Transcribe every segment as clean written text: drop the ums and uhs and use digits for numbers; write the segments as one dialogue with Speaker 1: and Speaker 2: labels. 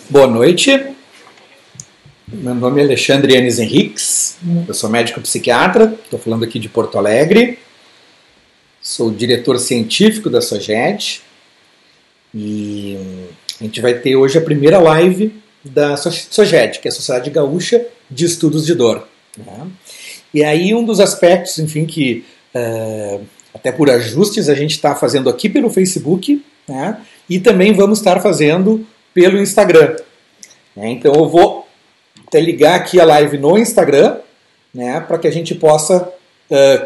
Speaker 1: Boa noite, meu nome é Alexandre Yanes Henriques, eu sou médico psiquiatra, estou falando aqui de Porto Alegre, sou diretor científico da SOGED e a gente vai ter hoje a primeira live da SOGED, que é a Sociedade Gaúcha de Estudos de Dor. Né? E aí um dos aspectos, enfim, que até por ajustes a gente está fazendo aqui pelo Facebook, né? E também vamos estar fazendo pelo Instagram. Né? Então eu vou até ligar aqui a live no Instagram, né, para que a gente possa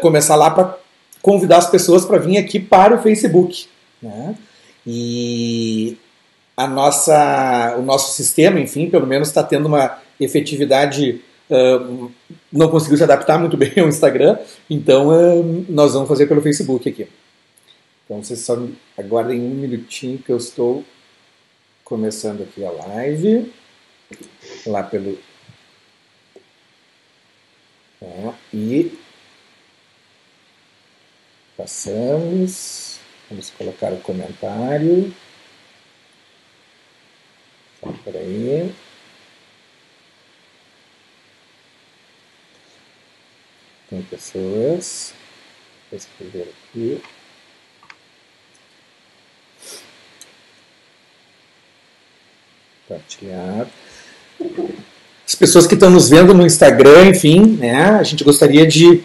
Speaker 1: começar lá para convidar as pessoas para vir aqui para o Facebook. Né? E o nosso sistema, enfim, pelo menos está tendo uma efetividade, não conseguiu se adaptar muito bem ao Instagram, então nós vamos fazer pelo Facebook aqui. Então vocês só aguardem um minutinho que eu estou começando aqui a live, lá pelo... e passamos, vamos colocar o comentário, só por aí. Tem pessoas, vou escrever aqui. Compartilhar. As pessoas que estão nos vendo no Instagram, enfim, né, a gente gostaria de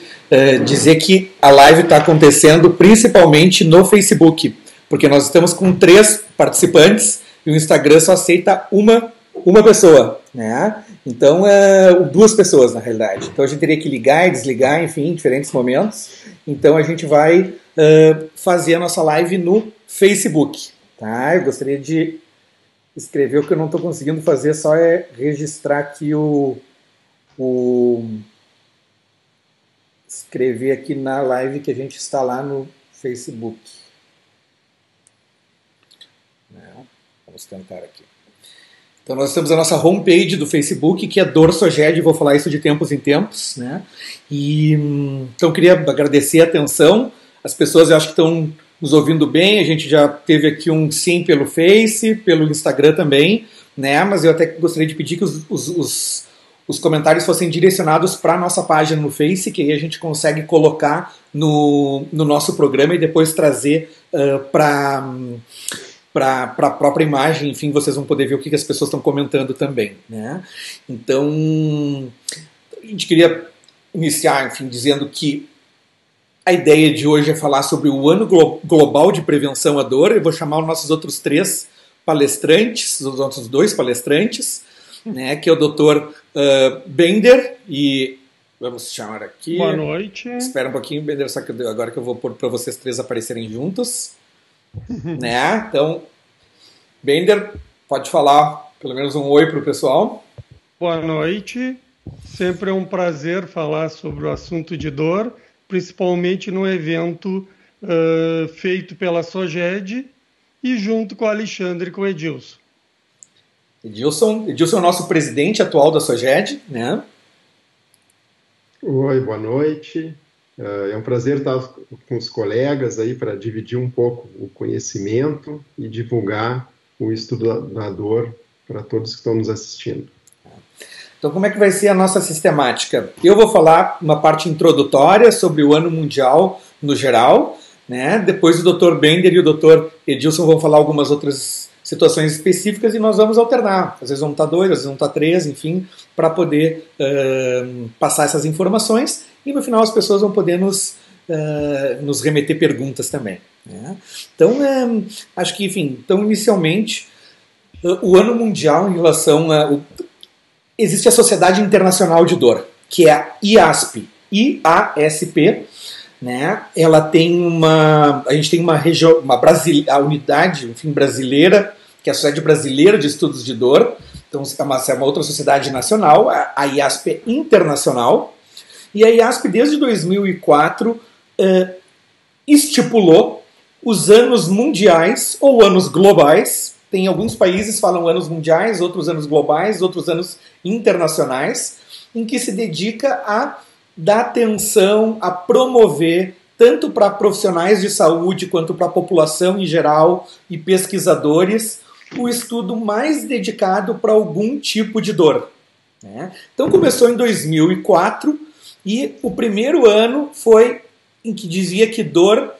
Speaker 1: dizer que a live está acontecendo principalmente no Facebook, porque nós estamos com 3 participantes e o Instagram só aceita uma pessoa, né? Então, 2 pessoas na realidade. Então a gente teria que ligar e desligar, enfim, em diferentes momentos. Então a gente vai fazer a nossa live no Facebook, tá? Eu gostaria de escrever, o que eu não estou conseguindo fazer só é registrar aqui escrever aqui na live que a gente está lá no Facebook. Vamos tentar aqui. Então nós temos a nossa homepage do Facebook, que é Dor SOGED, vou falar isso de tempos em tempos, né? E então eu queria agradecer a atenção, as pessoas eu acho que estão nos ouvindo bem, a gente já teve aqui um sim pelo Face, pelo Instagram também, né? Mas eu até gostaria de pedir que os comentários fossem direcionados para a nossa página no Face, que aí a gente consegue colocar no nosso programa e depois trazer para a própria imagem, enfim, vocês vão poder ver o que as pessoas estão comentando também, né? Então, a gente queria iniciar, enfim, dizendo que a ideia de hoje é falar sobre o Ano Global de Prevenção à Dor. Eu vou chamar os nossos outros 3 palestrantes, os outros 2 palestrantes, né, que é o Dr. Bender, e vamos chamar aqui...
Speaker 2: Boa noite.
Speaker 1: Espera um pouquinho, Bender, só que agora que eu vou pôr para vocês 3 aparecerem juntos. Né? Então, Bender, pode falar pelo menos um oi para o pessoal.
Speaker 2: Boa noite. Sempre é um prazer falar sobre o assunto de dor, principalmente no evento feito pela SOGED e junto com o Alexandre e com o Edilson.
Speaker 1: Edilson é o nosso presidente atual da SOGED, né?
Speaker 3: Oi, boa noite. É um prazer estar com os colegas aí para dividir um pouco o conhecimento e divulgar o estudo da dor para todos que estão nos assistindo.
Speaker 1: Então, como é que vai ser a nossa sistemática? Eu vou falar uma parte introdutória sobre o ano mundial no geral, né? Depois o Dr. Bender e o Dr. Edilson vão falar algumas outras situações específicas e nós vamos alternar. Às vezes vão estar 2, às vezes vão estar 3, enfim, para poder passar essas informações e no final as pessoas vão poder nos remeter perguntas também. Né? Então, acho que, enfim, então inicialmente, o ano mundial em relação a... Existe a Sociedade Internacional de Dor, que é a IASP, IASP, né? Ela tem a gente tem uma região, a unidade, enfim, brasileira, que é a Sociedade Brasileira de Estudos de Dor. Então é uma outra sociedade nacional, a IASP é internacional. E a IASP desde 2004 estipulou os anos mundiais ou anos globais. Tem alguns países que falam anos mundiais, outros anos globais, outros anos internacionais, em que se dedica a dar atenção, a promover, tanto para profissionais de saúde quanto para a população em geral e pesquisadores, o estudo mais dedicado para algum tipo de dor. Né? Então começou em 2004 e o primeiro ano foi em que dizia que dor,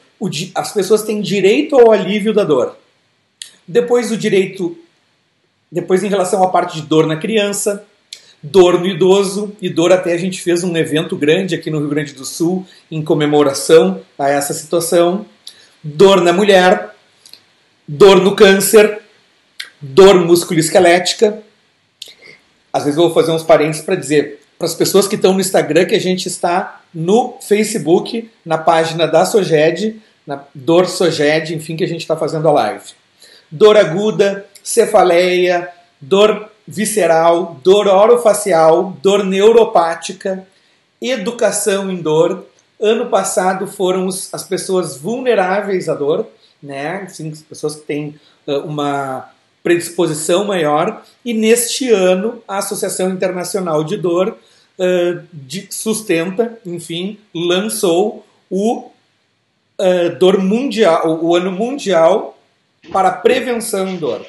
Speaker 1: as pessoas têm direito ao alívio da dor. Depois em relação à parte de dor na criança, dor no idoso, e dor até a gente fez um evento grande aqui no Rio Grande do Sul em comemoração a essa situação. Dor na mulher, dor no câncer, dor musculoesquelética. Às vezes eu vou fazer uns parênteses para dizer para as pessoas que estão no Instagram que a gente está no Facebook, na página da SOGED, na Dor SOGED, enfim, que a gente está fazendo a live. Dor aguda, cefaleia, dor visceral, dor orofacial, dor neuropática, educação em dor. Ano passado foram as pessoas vulneráveis à dor, né? Assim, as pessoas que têm uma predisposição maior. E neste ano, a Associação Internacional de Dor sustenta, enfim, lançou o Dor Mundial, o Ano Mundial para a Prevenção em Dor.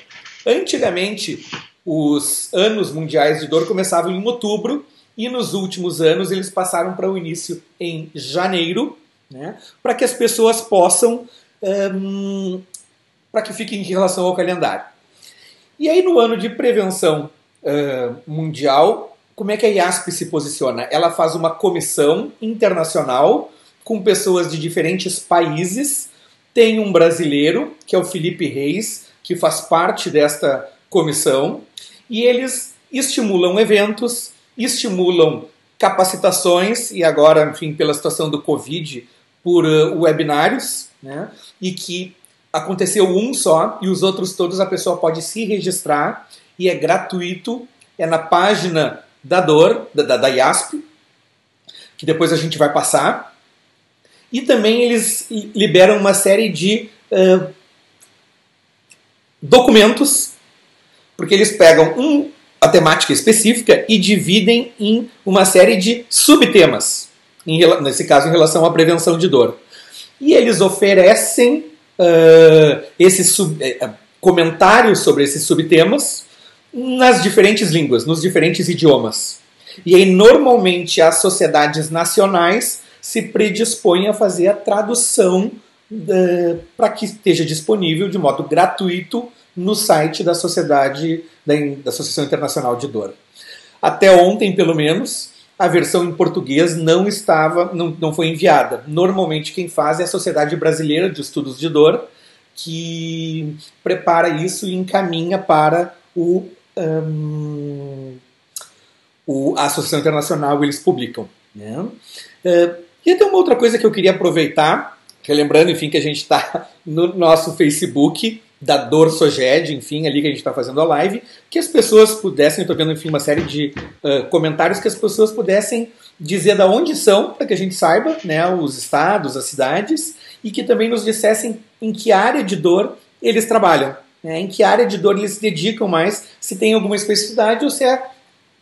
Speaker 1: Antigamente, os anos mundiais de dor começavam em outubro e nos últimos anos eles passaram para o início em janeiro, né, para que as pessoas possam, para que fiquem em relação ao calendário. E aí no ano de prevenção mundial, como é que a IASP se posiciona? Ela faz uma comissão internacional com pessoas de diferentes países. Tem um brasileiro, que é o Felipe Reis, que faz parte desta comissão, e eles estimulam eventos, estimulam capacitações, e agora, enfim, pela situação do Covid, por webinários, né? E que aconteceu um só, e os outros todos a pessoa pode se registrar, e é gratuito, é na página da dor, da IASP, que depois a gente vai passar. E também eles liberam uma série de documentos, porque eles pegam a temática específica e dividem em uma série de subtemas, nesse caso em relação à prevenção de dor. E eles oferecem comentários sobre esses subtemas nas diferentes línguas, nos diferentes idiomas. E aí, normalmente, as sociedades nacionais se predispõem a fazer a tradução para que esteja disponível de modo gratuito no site da Sociedade da Associação Internacional de Dor. Até ontem, pelo menos, a versão em português não foi enviada. Normalmente quem faz é a Sociedade Brasileira de Estudos de Dor, que prepara isso e encaminha para a Associação Internacional, eles publicam. Né? E até uma outra coisa que eu queria aproveitar, relembrando, enfim, que a gente está no nosso Facebook da Dor SOGED, enfim, ali que a gente está fazendo a live, que as pessoas pudessem, eu estou vendo, enfim, uma série de comentários, que as pessoas pudessem dizer de onde são, para que a gente saiba, né, os estados, as cidades, e que também nos dissessem em que área de dor eles trabalham, né, em que área de dor eles se dedicam mais, se tem alguma especificidade ou se é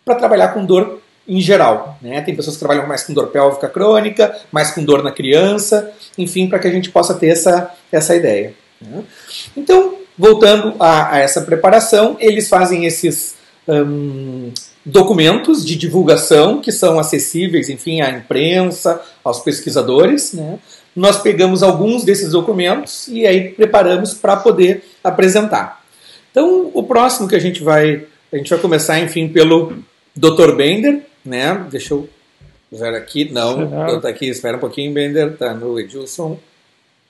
Speaker 1: para trabalhar com dor em geral. Né? Tem pessoas que trabalham mais com dor pélvica crônica, mais com dor na criança, enfim, para que a gente possa ter essa ideia. Né? Então, voltando a essa preparação, eles fazem esses documentos de divulgação que são acessíveis, enfim, à imprensa, aos pesquisadores. Né? Nós pegamos alguns desses documentos e aí preparamos para poder apresentar. Então, o próximo que a gente vai começar, enfim, pelo Dr. Bender, né? Deixa eu ver aqui. Não, tá aqui, espera um pouquinho, Bender. Tá no Edilson.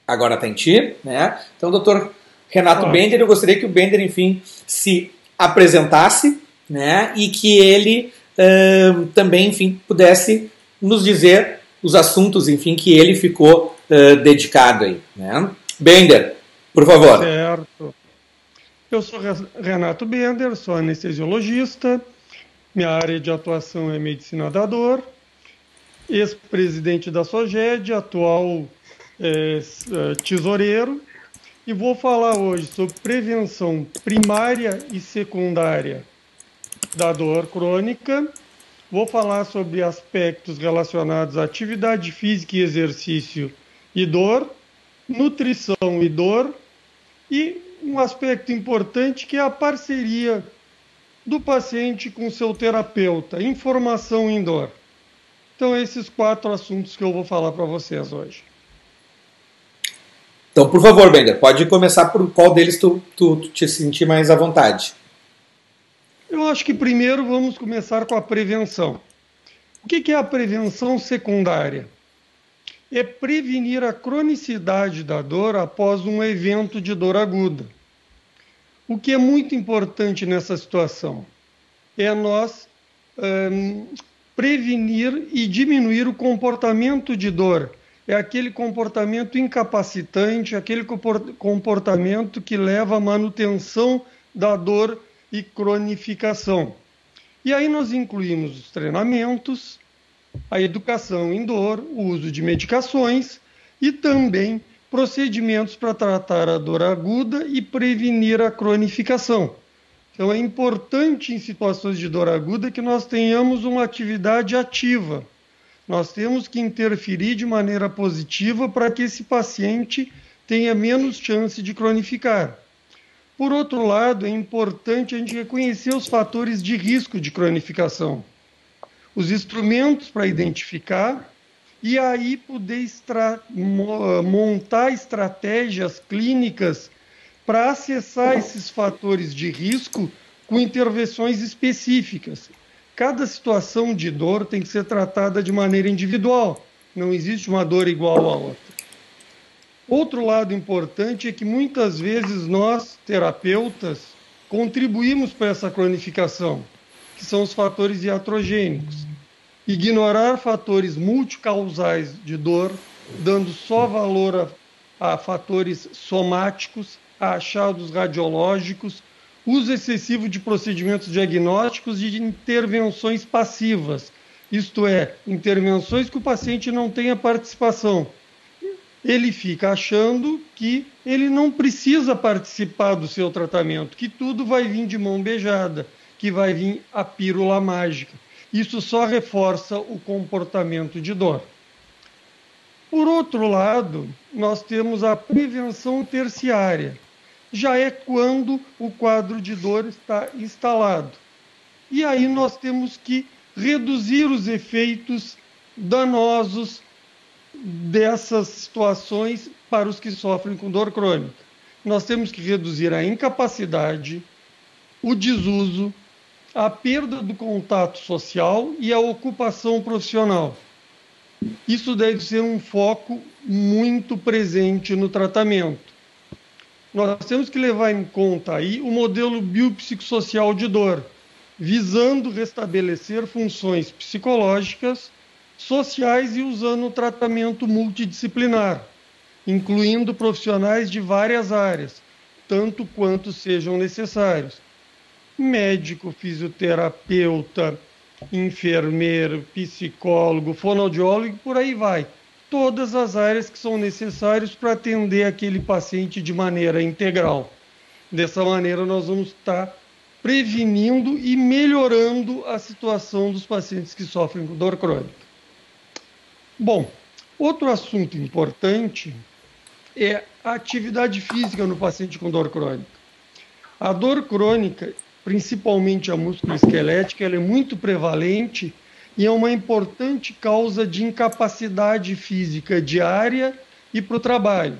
Speaker 1: Agora tá em ti, né? Então, Dr. Renato Bender, eu gostaria que o Bender, enfim, se apresentasse, né? E que ele também, enfim, pudesse nos dizer os assuntos, enfim, que ele ficou dedicado aí, né? Bender, por favor.
Speaker 2: Certo. Eu sou Renato Bender, sou anestesiologista. Minha área de atuação é medicina da dor, ex-presidente da SOGED, atual tesoureiro, e vou falar hoje sobre prevenção primária e secundária da dor crônica. Vou falar sobre aspectos relacionados à atividade física e exercício e dor, nutrição e dor, e um aspecto importante que é a parceria do paciente com seu terapeuta, informação em dor. Então, esses 4 assuntos que eu vou falar para vocês hoje.
Speaker 1: Então, por favor, Bender, pode começar por qual deles tu te sentir mais à vontade.
Speaker 2: Eu acho que primeiro vamos começar com a prevenção. O que é a prevenção secundária? É prevenir a cronicidade da dor após um evento de dor aguda. O que é muito importante nessa situação é nós prevenir e diminuir o comportamento de dor. É aquele comportamento incapacitante, aquele comportamento que leva à manutenção da dor e cronificação. E aí nós incluímos os treinamentos, a educação em dor, o uso de medicações e também procedimentos para tratar a dor aguda e prevenir a cronificação. Então é importante em situações de dor aguda que nós tenhamos uma atividade ativa. Nós temos que interferir de maneira positiva para que esse paciente tenha menos chance de cronificar. Por outro lado, é importante a gente reconhecer os fatores de risco de cronificação, os instrumentos para identificar e aí poder montar estratégias clínicas para acessar esses fatores de risco com intervenções específicas. Cada situação de dor tem que ser tratada de maneira individual, não existe uma dor igual à outra. Outro lado importante é que muitas vezes nós, terapeutas, contribuímos para essa cronificação, que são os fatores iatrogênicos. Ignorar fatores multicausais de dor, dando só valor a fatores somáticos, a achados radiológicos, uso excessivo de procedimentos diagnósticos e de intervenções passivas, isto é, intervenções que o paciente não tenha participação. Ele fica achando que ele não precisa participar do seu tratamento, que tudo vai vir de mão beijada, que vai vir a pílula mágica. Isso só reforça o comportamento de dor. Por outro lado, nós temos a prevenção terciária. Já é quando o quadro de dor está instalado. E aí nós temos que reduzir os efeitos danosos dessas situações para os que sofrem com dor crônica. Nós temos que reduzir a incapacidade, o desuso, a perda do contato social e a ocupação profissional. Isso deve ser um foco muito presente no tratamento. Nós temos que levar em conta aí o modelo biopsicossocial de dor, visando restabelecer funções psicológicas, sociais e usando o tratamento multidisciplinar, incluindo profissionais de várias áreas, tanto quanto sejam necessários. Médico, fisioterapeuta, enfermeiro, psicólogo, fonoaudiólogo e por aí vai. Todas as áreas que são necessárias para atender aquele paciente de maneira integral. Dessa maneira, nós vamos estar prevenindo e melhorando a situação dos pacientes que sofrem com dor crônica. Bom, outro assunto importante é a atividade física no paciente com dor crônica. A dor crônica, principalmente a musculoesquelética, ela é muito prevalente e é uma importante causa de incapacidade física diária e para o trabalho.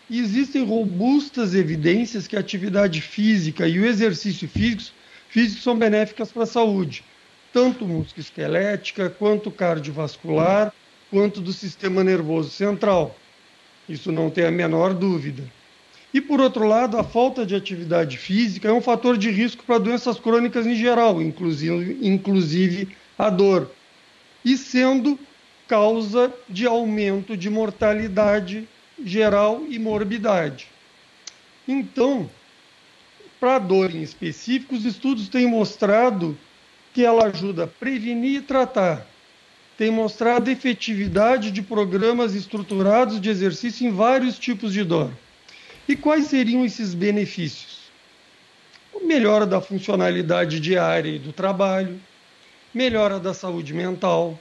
Speaker 2: E existem robustas evidências que a atividade física e o exercício físico são benéficas para a saúde, tanto musculoesquelética, quanto cardiovascular, quanto do sistema nervoso central. Isso não tem a menor dúvida. E, por outro lado, a falta de atividade física é um fator de risco para doenças crônicas em geral, inclusive a dor, e sendo causa de aumento de mortalidade geral e morbidade. Então, para a dor em específico, os estudos têm mostrado que ela ajuda a prevenir e tratar. Tem mostrado efetividade de programas estruturados de exercício em vários tipos de dor. E quais seriam esses benefícios? Melhora da funcionalidade diária e do trabalho, melhora da saúde mental,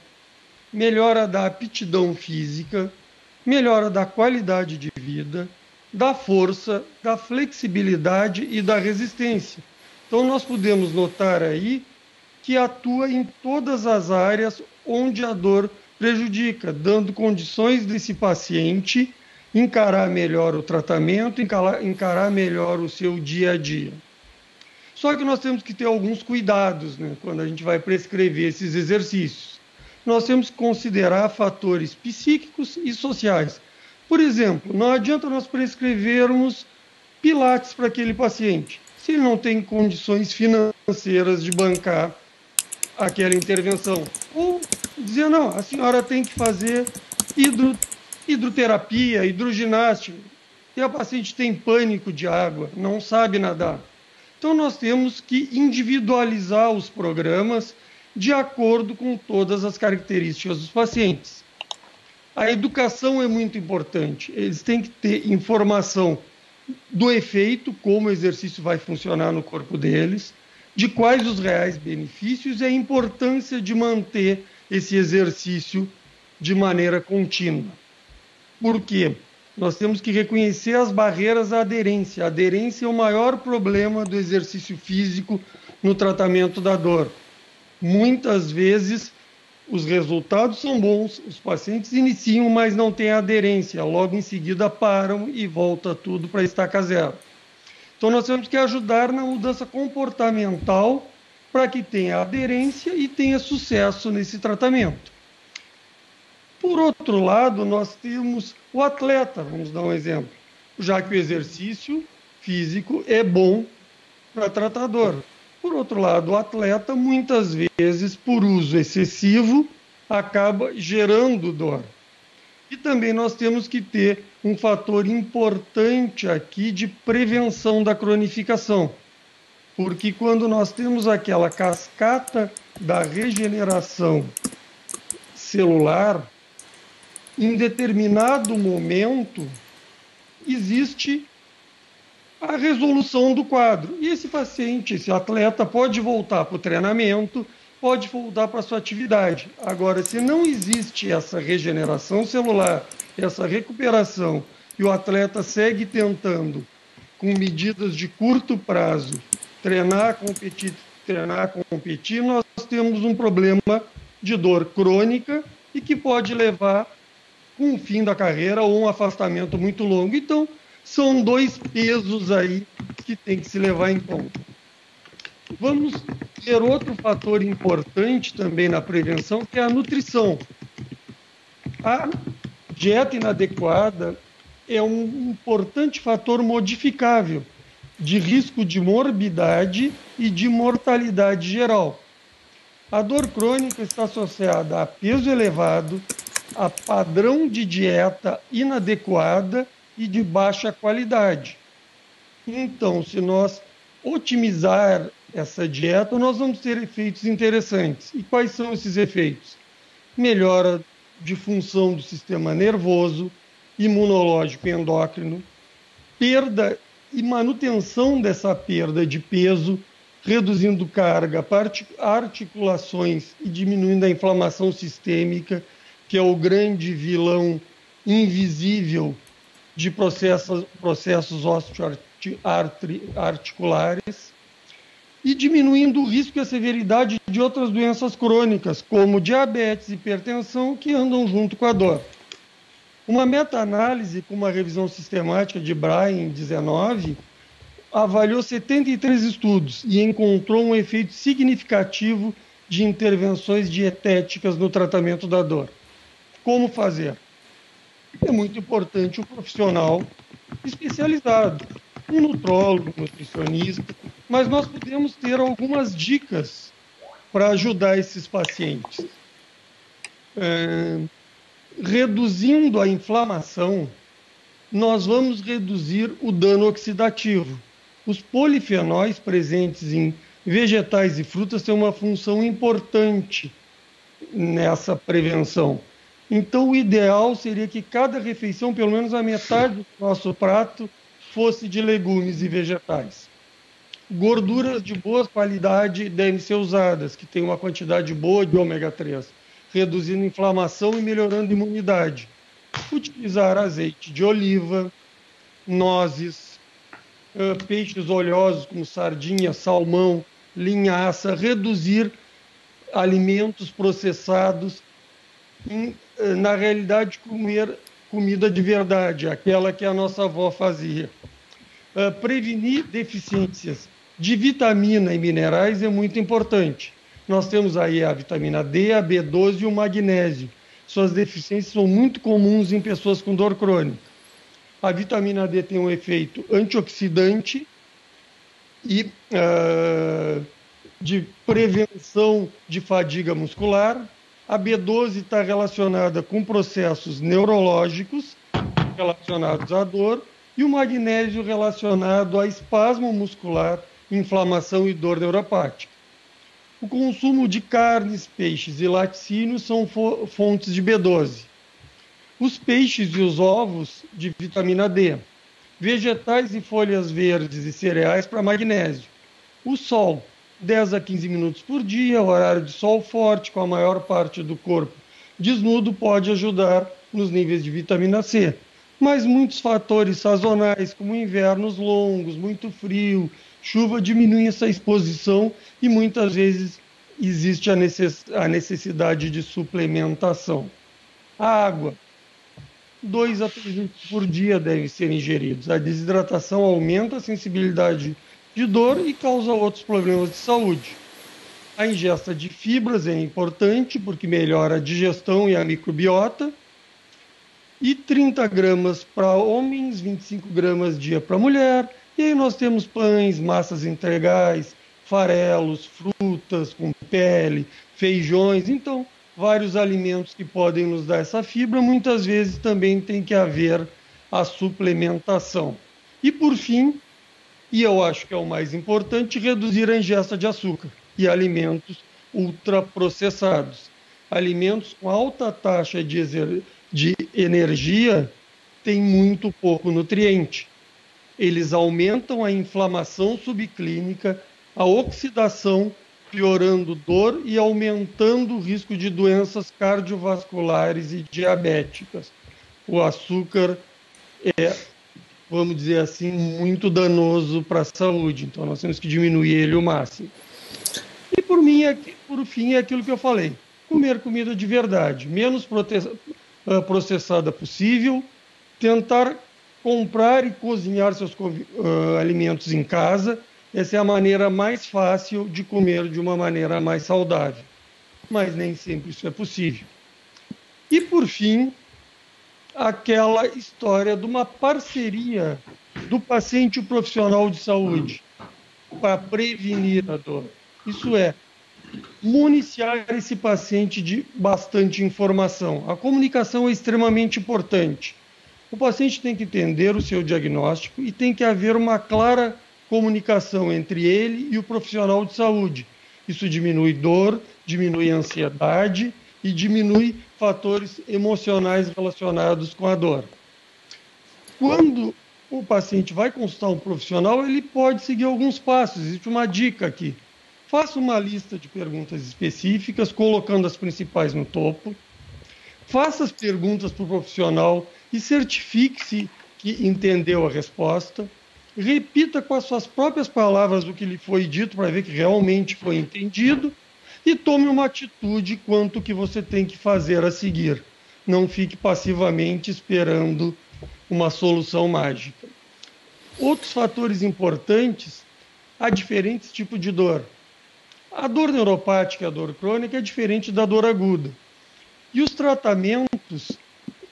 Speaker 2: melhora da aptidão física, melhora da qualidade de vida, da força, da flexibilidade e da resistência. Então, nós podemos notar aí que atua em todas as áreas onde a dor prejudica, dando condições desse paciente encarar melhor o tratamento, encarar melhor o seu dia a dia. Só que nós temos que ter alguns cuidados, né, quando a gente vai prescrever esses exercícios. Nós temos que considerar fatores psíquicos e sociais. Por exemplo, não adianta nós prescrevermos pilates para aquele paciente, se ele não tem condições financeiras de bancar aquela intervenção. Ou dizer, não, a senhora tem que fazer hidroterapia, hidroginástica, e a paciente tem pânico de água, não sabe nadar. Então, nós temos que individualizar os programas de acordo com todas as características dos pacientes. A educação é muito importante. Eles têm que ter informação do efeito, como o exercício vai funcionar no corpo deles, de quais os reais benefícios e a importância de manter esse exercício de maneira contínua. Por quê? Nós temos que reconhecer as barreiras à aderência. A aderência é o maior problema do exercício físico no tratamento da dor. Muitas vezes os resultados são bons, os pacientes iniciam, mas não têm aderência. Logo em seguida param e volta tudo para estaca zero. Então nós temos que ajudar na mudança comportamental para que tenha aderência e tenha sucesso nesse tratamento. Por outro lado, nós temos o atleta, vamos dar um exemplo, já que o exercício físico é bom para tratar dor. Por outro lado, o atleta, muitas vezes, por uso excessivo, acaba gerando dor. E também nós temos que ter um fator importante aqui de prevenção da cronificação. Porque quando nós temos aquela cascata da regeneração celular, em determinado momento, existe a resolução do quadro. E esse paciente, esse atleta, pode voltar para o treinamento, pode voltar para a sua atividade. Agora, se não existe essa regeneração celular, essa recuperação, e o atleta segue tentando, com medidas de curto prazo, treinar, competir, nós temos um problema de dor crônica e que pode levar um fim da carreira ou um afastamento muito longo. Então, são dois pesos aí que tem que se levar em conta. Vamos ver outro fator importante também na prevenção, que é a nutrição. A dieta inadequada é um importante fator modificável de risco de morbidade e de mortalidade geral. A dor crônica está associada a peso elevado, a padrão de dieta inadequada e de baixa qualidade. Então, se nós otimizar essa dieta, nós vamos ter efeitos interessantes. E quais são esses efeitos? Melhora de função do sistema nervoso, imunológico e endócrino, perda e manutenção dessa perda de peso, reduzindo carga para articulações e diminuindo a inflamação sistêmica, que é o grande vilão invisível de processos osteoarticulares, e diminuindo o risco e a severidade de outras doenças crônicas, como diabetes e hipertensão, que andam junto com a dor. Uma meta-análise com uma revisão sistemática de Bryan em 19 avaliou 73 estudos e encontrou um efeito significativo de intervenções dietéticas no tratamento da dor. Como fazer? É muito importante o profissional especializado, um nutrólogo, um nutricionista, mas nós podemos ter algumas dicas para ajudar esses pacientes. Reduzindo a inflamação, nós vamos reduzir o dano oxidativo. Os polifenóis presentes em vegetais e frutas têm uma função importante nessa prevenção. Então, o ideal seria que cada refeição, pelo menos a metade do nosso prato, fosse de legumes e vegetais. Gorduras de boa qualidade devem ser usadas, que têm uma quantidade boa de ômega 3, reduzindo inflamação e melhorando a imunidade. Utilizar azeite de oliva, nozes, peixes oleosos como sardinha, salmão, linhaça, reduzir alimentos processados, na realidade comer comida de verdade, aquela que a nossa avó fazia. Prevenir deficiências de vitamina e minerais é muito importante. Nós temos aí a vitamina D, a B12 e o magnésio. Suas deficiências são muito comuns em pessoas com dor crônica. A vitamina D tem um efeito antioxidante e de prevenção de fadiga muscular. A B12 está relacionada com processos neurológicos relacionados à dor e o magnésio relacionado a espasmo muscular, inflamação e dor neuropática. O consumo de carnes, peixes e laticínios são fontes de B12. Os peixes e os ovos de vitamina D. Vegetais e folhas verdes e cereais para magnésio. O sol, 10 a 15 minutos por dia, horário de sol forte, com a maior parte do corpo desnudo, pode ajudar nos níveis de vitamina C. Mas muitos fatores sazonais, como invernos longos, muito frio, chuva, diminuem essa exposição e muitas vezes existe a necessidade de suplementação. A água, 2 a 3 litros por dia devem ser ingeridos. A desidratação aumenta a sensibilidade de dor e causa outros problemas de saúde. A ingesta de fibras é importante porque melhora a digestão e a microbiota. E 30 gramas para homens, 25 gramas dia para mulher. E aí nós temos pães, massas integrais, farelos, frutas com pele, feijões. Então, vários alimentos que podem nos dar essa fibra. Muitas vezes também tem que haver a suplementação. E por fim, e eu acho que é o mais importante, reduzir a ingesta de açúcar e alimentos ultraprocessados. Alimentos com alta taxa de energia têm muito pouco nutriente. Eles aumentam a inflamação subclínica, a oxidação, piorando dor e aumentando o risco de doenças cardiovasculares e diabéticas. O açúcar é, vamos dizer assim, muito danoso para a saúde, então nós temos que diminuir ele o máximo. E por fim, é aquilo que eu falei, comer comida de verdade, menos processada possível, tentar comprar e cozinhar seus alimentos em casa. Essa é a maneira mais fácil de comer de uma maneira mais saudável, mas nem sempre isso é possível. E por fim, aquela história de uma parceria do paciente e o profissional de saúde para prevenir a dor. Isso é, municiar esse paciente de bastante informação. A comunicação é extremamente importante. O paciente tem que entender o seu diagnóstico e tem que haver uma clara comunicação entre ele e o profissional de saúde. Isso diminui dor, diminui ansiedade e diminui fatores emocionais relacionados com a dor. Quando o paciente vai consultar um profissional, ele pode seguir alguns passos. Existe uma dica aqui. Faça uma lista de perguntas específicas, colocando as principais no topo. Faça as perguntas para o profissional e certifique-se que entendeu a resposta. Repita com as suas próprias palavras o que lhe foi dito para ver que realmente foi entendido e tome uma atitude quanto que você tem que fazer a seguir. Não fique passivamente esperando uma solução mágica. Outros fatores importantes, há diferentes tipos de dor. A dor neuropática e a dor crônica é diferente da dor aguda. E os tratamentos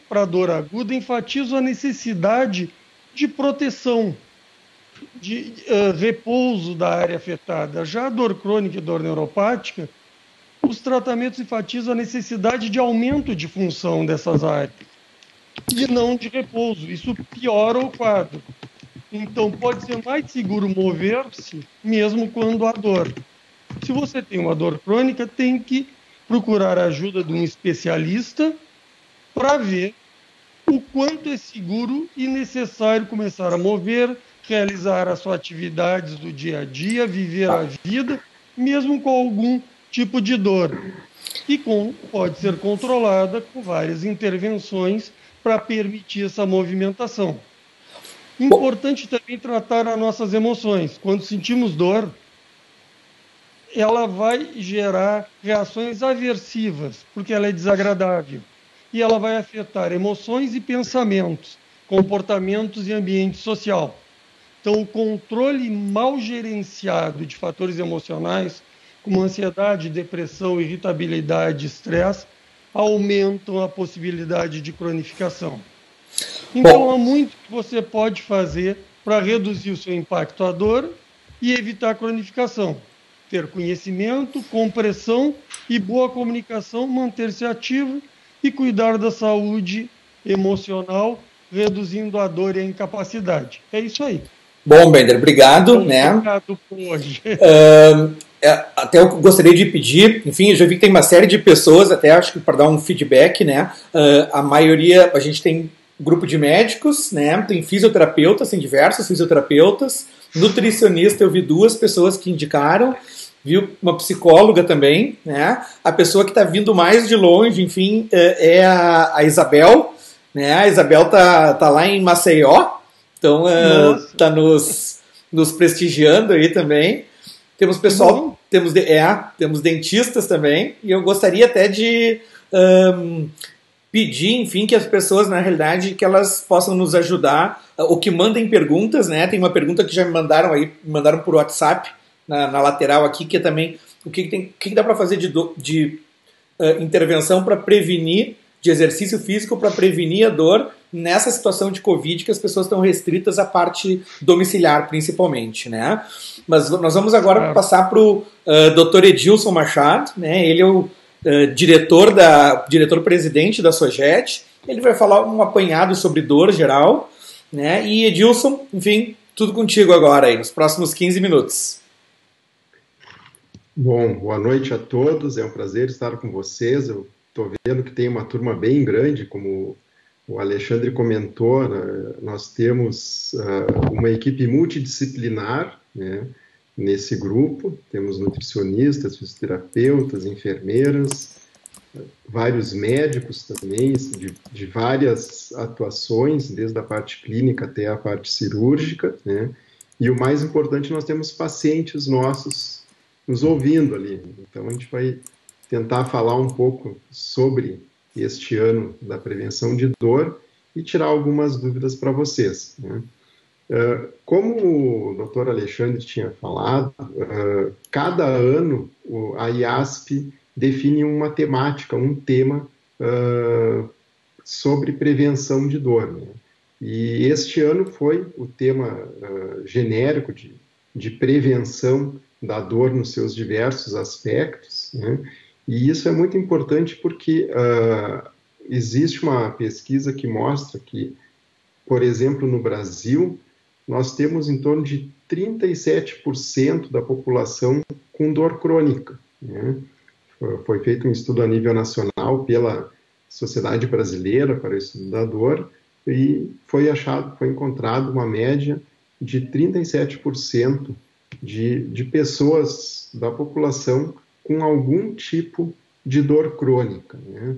Speaker 2: para a dor aguda enfatizam a necessidade de proteção, de repouso da área afetada. Já a dor crônica e a dor neuropática, os tratamentos enfatizam a necessidade de aumento de função dessas áreas e não de repouso. Isso piora o quadro. Então, pode ser mais seguro mover-se mesmo quando há dor. Se você tem uma dor crônica, tem que procurar a ajuda de um especialista para ver o quanto é seguro e necessário começar a mover, realizar as suas atividades do dia a dia, viver a vida, mesmo com algum tipo de dor. E pode ser controlada com várias intervenções para permitir essa movimentação. Importante também tratar as nossas emoções. Quando sentimos dor, ela vai gerar reações aversivas, porque ela é desagradável. E ela vai afetar emoções e pensamentos, comportamentos e ambiente social. Então, o controle mal gerenciado de fatores emocionais, como ansiedade, depressão, irritabilidade, estresse, aumentam a possibilidade de cronificação. Então, há muito que você pode fazer para reduzir o seu impacto à dor e evitar a cronificação. Ter conhecimento, compreensão e boa comunicação, manter-se ativo e cuidar da saúde emocional, reduzindo a dor e a incapacidade. É isso aí.
Speaker 1: Bom, Bender, obrigado.
Speaker 2: Por hoje.
Speaker 1: Até eu gostaria de pedir, enfim, eu já vi que tem uma série de pessoas, até acho que para dar um feedback, né? A maioria, a gente tem grupo de médicos, né? Tem fisioterapeutas, tem diversos fisioterapeutas, nutricionista, eu vi 2 pessoas que indicaram, viu uma psicóloga também, né? A pessoa que está vindo mais de longe, enfim, é a Isabel, né? A Isabel tá lá em Maceió, então tá nos prestigiando aí também. Temos pessoal, temos dentistas também, e eu gostaria até de pedir, enfim, que as pessoas, na realidade, que elas possam nos ajudar, ou que mandem perguntas, né? Tem uma pergunta que já me mandaram por WhatsApp, na lateral aqui, que é também o que dá para fazer de intervenção para prevenir, de exercício físico para prevenir a dor nessa situação de Covid, que as pessoas estão restritas à parte domiciliar, principalmente, né? Mas nós vamos agora passar para o Dr. Edilson Machado, né? Ele é o diretor-presidente da SOJET. Ele vai falar um apanhado sobre dor geral, né? E Edilson, enfim, tudo contigo agora aí, nos próximos 15 minutos.
Speaker 3: Bom, boa noite a todos, é um prazer estar com vocês. Eu estou vendo que tem uma turma bem grande, como o Alexandre comentou, né? Nós temos uma equipe multidisciplinar, né? Nesse grupo, temos nutricionistas, fisioterapeutas, enfermeiras, vários médicos também, de várias atuações, desde a parte clínica até a parte cirúrgica, né? E o mais importante, nós temos pacientes nossos nos ouvindo ali. Então, a gente vai tentar falar um pouco sobre este ano da prevenção de dor e tirar algumas dúvidas para vocês, né? Como o Dr. Alexandre tinha falado, cada ano a IASP define uma temática, um tema sobre prevenção de dor, né? E este ano foi o tema genérico de prevenção da dor nos seus diversos aspectos, né? E isso é muito importante porque existe uma pesquisa que mostra que, por exemplo, no Brasil, nós temos em torno de 37% da população com dor crônica, né? Foi feito um estudo a nível nacional pela Sociedade Brasileira para o Estudo da Dor e foi encontrado uma média de 37% de pessoas da população com algum tipo de dor crônica, né?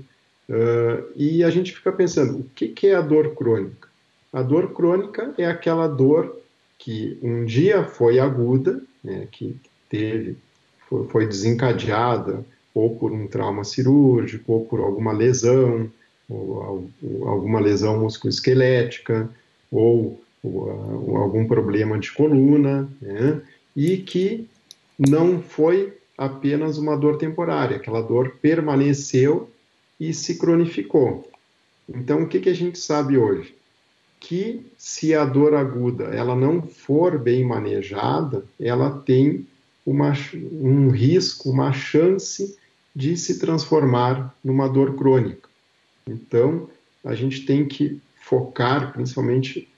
Speaker 3: E a gente fica pensando, o que é a dor crônica? A dor crônica é aquela dor que um dia foi aguda, né, que foi desencadeada ou por um trauma cirúrgico, ou por alguma lesão, ou alguma lesão musculoesquelética, ou algum problema de coluna, né, e que não foi apenas uma dor temporária, aquela dor permaneceu e se cronificou. Então, o que a gente sabe hoje? Que se a dor aguda ela não for bem manejada, ela tem um risco, uma chance de se transformar numa dor crônica. Então, a gente tem que focar, principalmente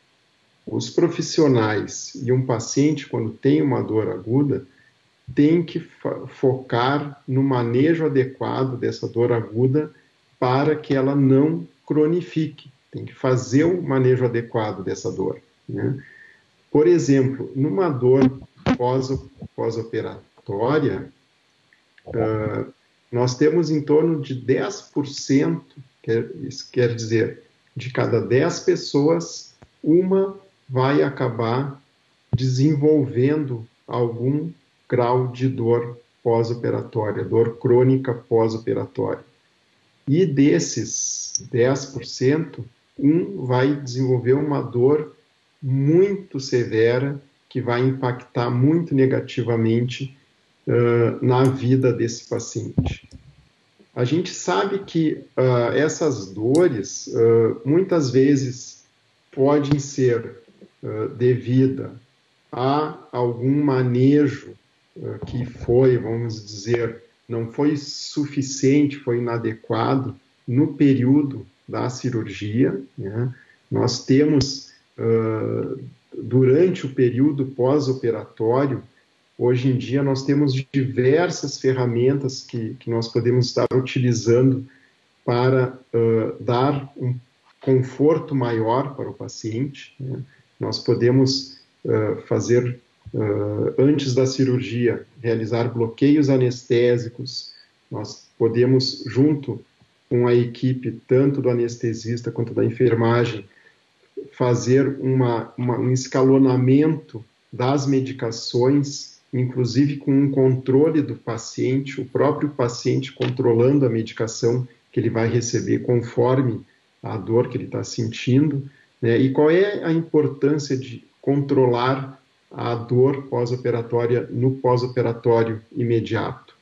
Speaker 3: os profissionais e um paciente, quando tem uma dor aguda, tem que focar no manejo adequado dessa dor aguda para que ela não cronifique. Tem que fazer o manejo adequado dessa dor, né? Por exemplo, numa dor pós-operatória, nós temos em torno de 10%, isso quer dizer, de cada 10 pessoas, uma vai acabar desenvolvendo algum grau de dor pós-operatória, dor crônica pós-operatória. E desses 10%, vai desenvolver uma dor muito severa que vai impactar muito negativamente na vida desse paciente. A gente sabe que essas dores muitas vezes podem ser devida a algum manejo que foi, vamos dizer, não foi suficiente, foi inadequado no período da cirurgia, né? Nós temos, durante o período pós-operatório, hoje em dia nós temos diversas ferramentas que nós podemos estar utilizando para dar um conforto maior para o paciente, né? Nós podemos fazer, antes da cirurgia, realizar bloqueios anestésicos, nós podemos, junto com a equipe, tanto do anestesista quanto da enfermagem, fazer um escalonamento das medicações, inclusive com um controle do paciente, o próprio paciente controlando a medicação que ele vai receber conforme a dor que ele está sentindo, né? E qual é a importância de controlar a dor pós-operatória no pós-operatório imediato?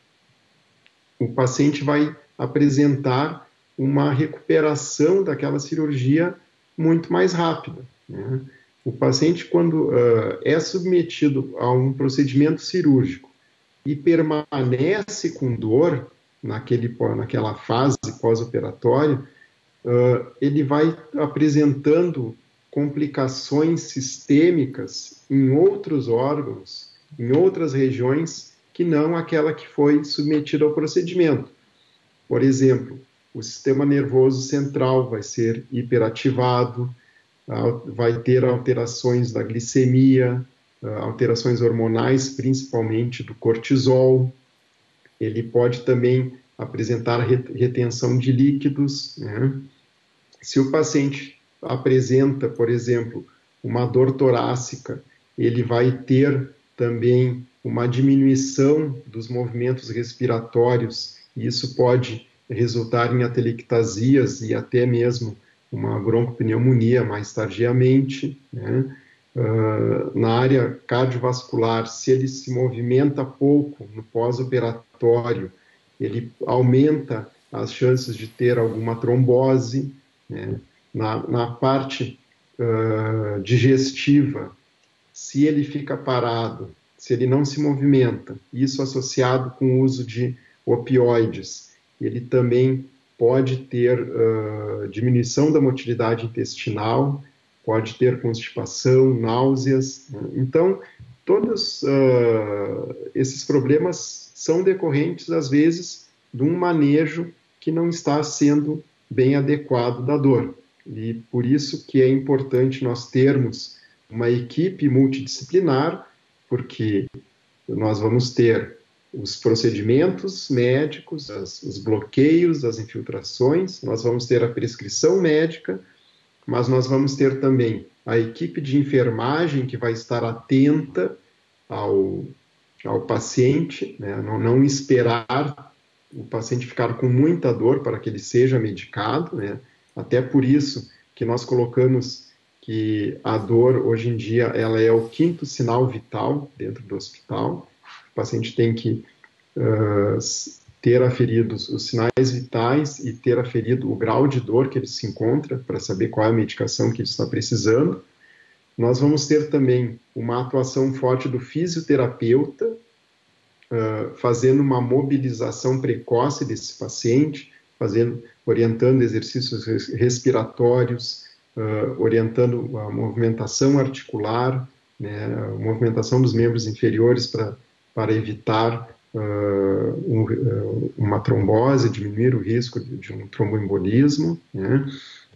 Speaker 3: O paciente vai apresentar uma recuperação daquela cirurgia muito mais rápida, né? O paciente, quando é submetido a um procedimento cirúrgico e permanece com dor naquela fase pós-operatória, ele vai apresentando complicações sistêmicas em outros órgãos, em outras regiões, que não aquela que foi submetida ao procedimento. Por exemplo, o sistema nervoso central vai ser hiperativado, vai ter alterações da glicemia, alterações hormonais, principalmente do cortisol. Ele pode também apresentar retenção de líquidos, né? Se o paciente apresenta, por exemplo, uma dor torácica, ele vai ter também uma diminuição dos movimentos respiratórios, e isso pode resultar em atelectasias e até mesmo uma broncopneumonia mais tardiamente, né? Na área cardiovascular, se ele se movimenta pouco no pós-operatório, ele aumenta as chances de ter alguma trombose, né? Na parte digestiva, se ele fica parado, se ele não se movimenta, isso associado com o uso de opioides, ele também pode ter diminuição da motilidade intestinal, pode ter constipação, náuseas, né? Então, todos esses problemas são decorrentes, às vezes, de um manejo que não está sendo bem adequado da dor. E por isso que é importante nós termos uma equipe multidisciplinar, porque nós vamos ter os procedimentos médicos, os bloqueios, as infiltrações, nós vamos ter a prescrição médica, mas nós vamos ter também a equipe de enfermagem que vai estar atenta ao paciente, né? Não esperar o paciente ficar com muita dor para que ele seja medicado, né? Até por isso que nós colocamos que a dor, hoje em dia, ela é o 5º sinal vital dentro do hospital. O paciente tem que ter aferido os sinais vitais e ter aferido o grau de dor que ele se encontra para saber qual é a medicação que ele está precisando. Nós vamos ter também uma atuação forte do fisioterapeuta, fazendo uma mobilização precoce desse paciente, orientando exercícios respiratórios, orientando a movimentação articular, né, a movimentação dos membros inferiores para evitar uma trombose, diminuir o risco de um tromboembolismo, né?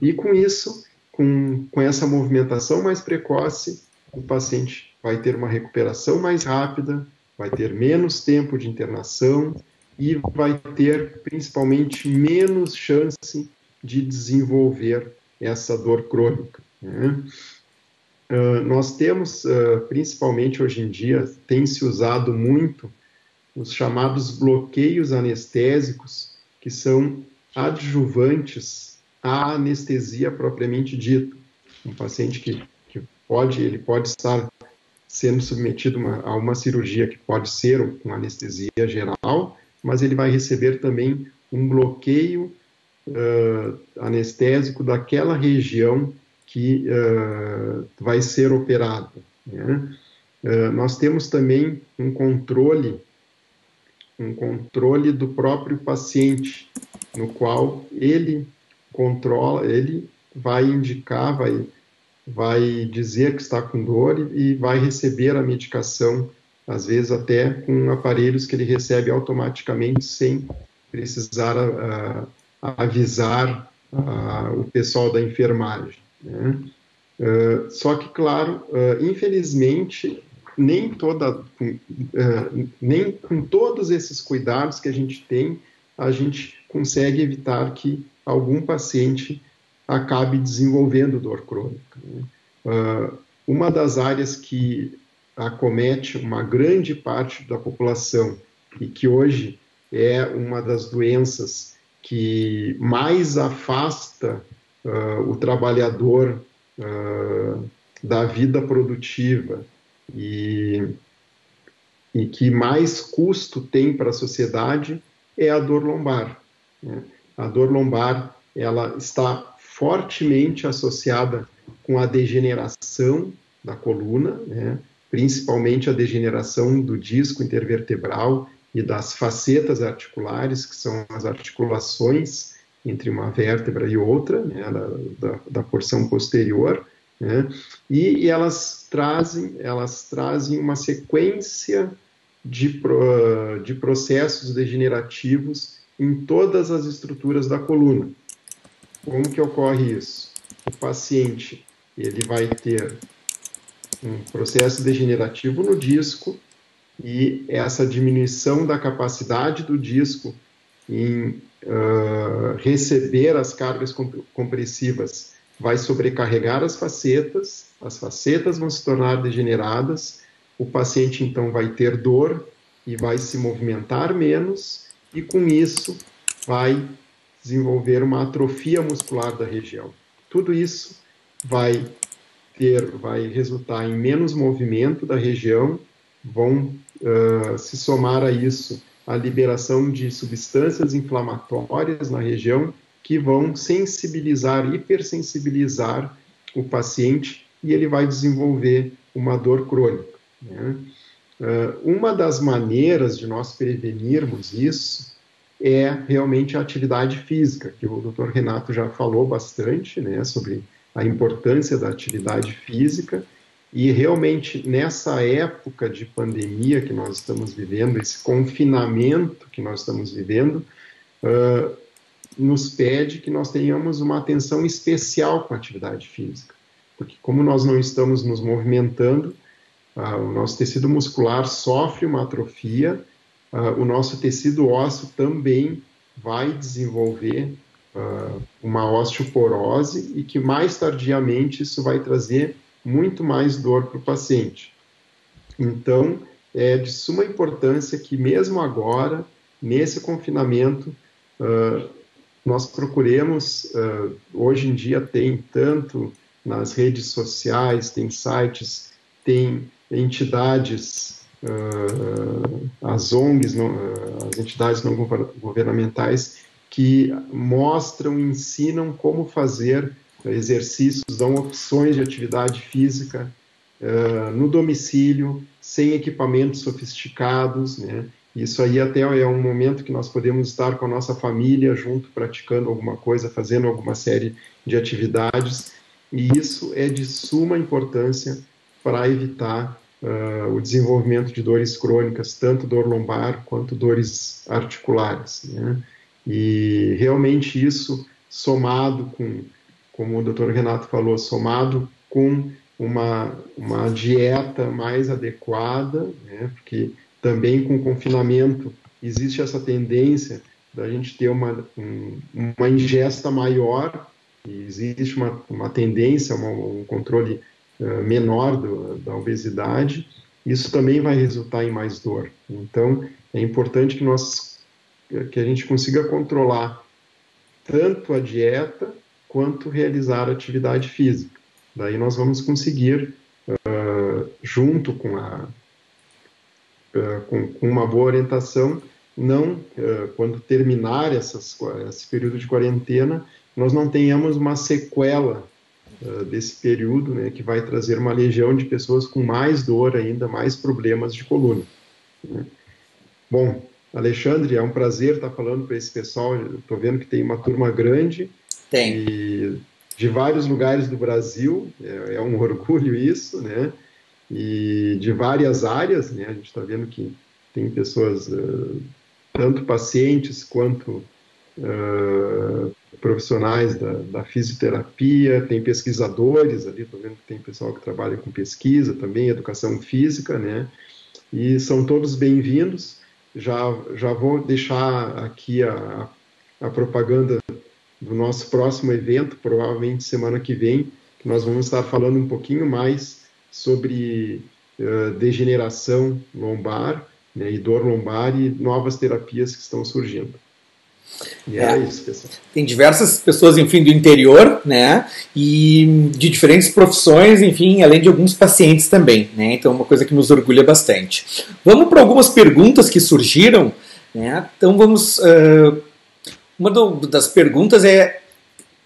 Speaker 3: E com isso, com essa movimentação mais precoce, o paciente vai ter uma recuperação mais rápida, vai ter menos tempo de internação e vai ter, principalmente, menos chance de desenvolver essa dor crônica, né? Nós temos, principalmente hoje em dia, tem se usado muito os chamados bloqueios anestésicos, que são adjuvantes à anestesia propriamente dita. Um paciente que ele pode estar sendo submetido a uma cirurgia que pode ser com anestesia geral, mas ele vai receber também um bloqueio anestésico daquela região que vai ser operada, né? Nós temos também um controle do próprio paciente, no qual ele controla, ele vai indicar, vai dizer que está com dor e vai receber a medicação, às vezes até com aparelhos que ele recebe automaticamente, sem precisar avisar o pessoal da enfermagem, né? Só que, claro, infelizmente, nem com todos esses cuidados que a gente tem, a gente consegue evitar que algum paciente acabe desenvolvendo dor crônica, né? Uma das áreas que acomete uma grande parte da população e que hoje é uma das doenças que mais afasta o trabalhador da vida produtiva e que mais custo tem para a sociedade é a dor lombar, né? A dor lombar, ela está fortemente associada com a degeneração da coluna, né? Principalmente a degeneração do disco intervertebral e das facetas articulares, que são as articulações entre uma vértebra e outra, né? da porção posterior, né? E elas trazem uma sequência de processos degenerativos em todas as estruturas da coluna. Como que ocorre isso? O paciente, ele vai ter um processo degenerativo no disco e essa diminuição da capacidade do disco em receber as cargas compressivas vai sobrecarregar as facetas vão se tornar degeneradas, o paciente então vai ter dor e vai se movimentar menos e com isso vai desenvolver uma atrofia muscular da região. Tudo isso vai resultar em menos movimento da região, vão se somar a isso a liberação de substâncias inflamatórias na região que vão hipersensibilizar o paciente e ele vai desenvolver uma dor crônica, né? Uma das maneiras de nós prevenirmos isso é realmente a atividade física, que o Dr. Renato já falou bastante, né, sobre a importância da atividade física, e realmente nessa época de pandemia que nós estamos vivendo, esse confinamento que nós estamos vivendo, nos pede que nós tenhamos uma atenção especial com a atividade física, porque como nós não estamos nos movimentando, o nosso tecido muscular sofre uma atrofia, o nosso tecido ósseo também vai desenvolver uma osteoporose e que mais tardiamente isso vai trazer muito mais dor para o paciente. Então, é de suma importância que mesmo agora, nesse confinamento, nós procuremos, hoje em dia tem tanto nas redes sociais, tem sites, tem entidades, as ONGs, as entidades não governamentais, que mostram, ensinam como fazer exercícios, dão opções de atividade física no domicílio, sem equipamentos sofisticados, né? Isso aí até é um momento que nós podemos estar com a nossa família junto, praticando alguma coisa, fazendo alguma série de atividades, e isso é de suma importância para evitar o desenvolvimento de dores crônicas, tanto dor lombar quanto dores articulares, né? E realmente isso, somado com, como o Dr. Renato falou, somado com uma dieta mais adequada, né? Porque também com o confinamento existe essa tendência da gente ter uma ingesta maior, e existe uma tendência, um controle menor da obesidade, isso também vai resultar em mais dor. Então, é importante que a gente consiga controlar tanto a dieta quanto realizar atividade física. Daí nós vamos conseguir, junto com uma boa orientação, não, quando terminar esse período de quarentena, nós não tenhamos uma sequela desse período, né, que vai trazer uma legião de pessoas com mais dor ainda, mais problemas de coluna. Né? Bom, Alexandre, é um prazer estar falando para esse pessoal. Estou vendo que tem uma turma grande.
Speaker 1: Tem.
Speaker 3: E de vários lugares do Brasil, é um orgulho isso, né? E de várias áreas, né? A gente está vendo que tem pessoas, tanto pacientes quanto profissionais da fisioterapia, tem pesquisadores ali, estou vendo que tem pessoal que trabalha com pesquisa também, educação física, né? E são todos bem-vindos. Já vou deixar aqui a propaganda do nosso próximo evento, provavelmente semana que vem, que nós vamos estar falando um pouquinho mais sobre degeneração lombar, né, e dor lombar e novas terapias que estão surgindo. E é isso, pessoal.
Speaker 1: Tem diversas pessoas, enfim, do interior, né, e de diferentes profissões, enfim, além de alguns pacientes também, né, então é uma coisa que nos orgulha bastante. Vamos para algumas perguntas que surgiram, né, então vamos... uma das perguntas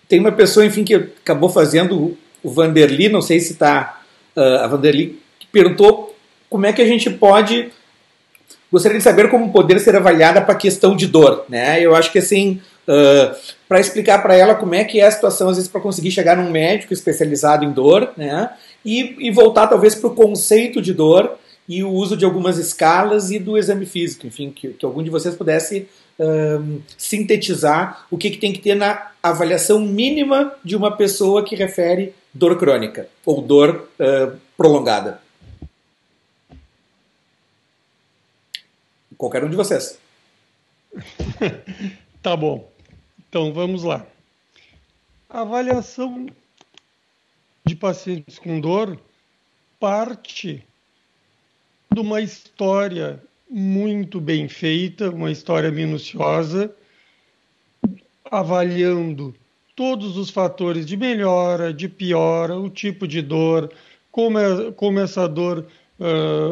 Speaker 1: tem uma pessoa, enfim, que acabou fazendo o Vanderly, não sei se está... a Vanderly perguntou como é que a gente pode... Gostaria de saber como poder ser avaliada para a questão de dor, né? Eu acho que, assim, para explicar para ela como é que é a situação, às vezes, para conseguir chegar num médico especializado em dor, né? E voltar, talvez, para o conceito de dor e o uso de algumas escalas e do exame físico, enfim, que algum de vocês pudesse sintetizar o que tem que ter na avaliação mínima de uma pessoa que refere dor crônica ou dor prolongada. Qualquer um de vocês.
Speaker 2: Tá bom. Então, vamos lá. A avaliação de pacientes com dor parte de uma história muito bem feita, uma história minuciosa, avaliando todos os fatores de melhora, de piora, o tipo de dor, como essa dor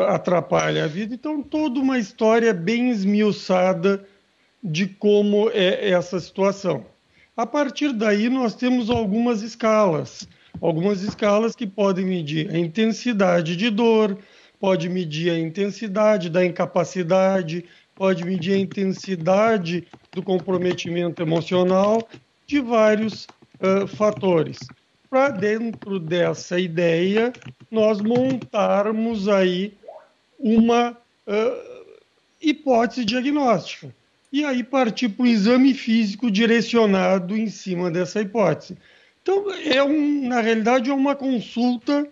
Speaker 2: atrapalha a vida. Então, toda uma história bem esmiuçada de como é essa situação. A partir daí, nós temos algumas escalas que podem medir a intensidade de dor, pode medir a intensidade da incapacidade, pode medir a intensidade do comprometimento emocional, de vários fatores. Para dentro dessa ideia, nós montarmos aí uma hipótese diagnóstica. E aí partir para o exame físico direcionado em cima dessa hipótese. Então, na realidade, é uma consulta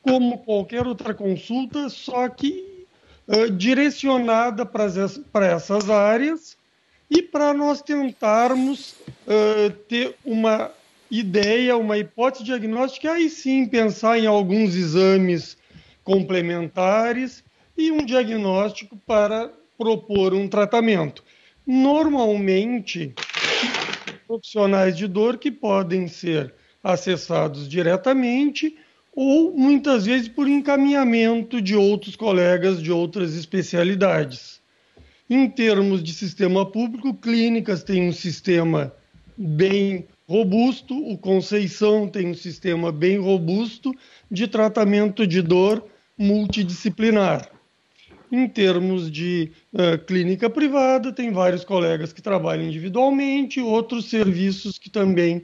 Speaker 2: como qualquer outra consulta, só que direcionada para essas áreas e para nós tentarmos ter uma ideia, uma hipótese diagnóstica, aí sim pensar em alguns exames complementares e um diagnóstico para propor um tratamento. Normalmente, profissionais de dor que podem ser acessados diretamente ou, muitas vezes, por encaminhamento de outros colegas de outras especialidades. Em termos de sistema público, clínicas têm um sistema bem robusto, o Conceição tem um sistema bem robusto de tratamento de dor multidisciplinar. Em termos de clínica privada, tem vários colegas que trabalham individualmente, outros serviços que também,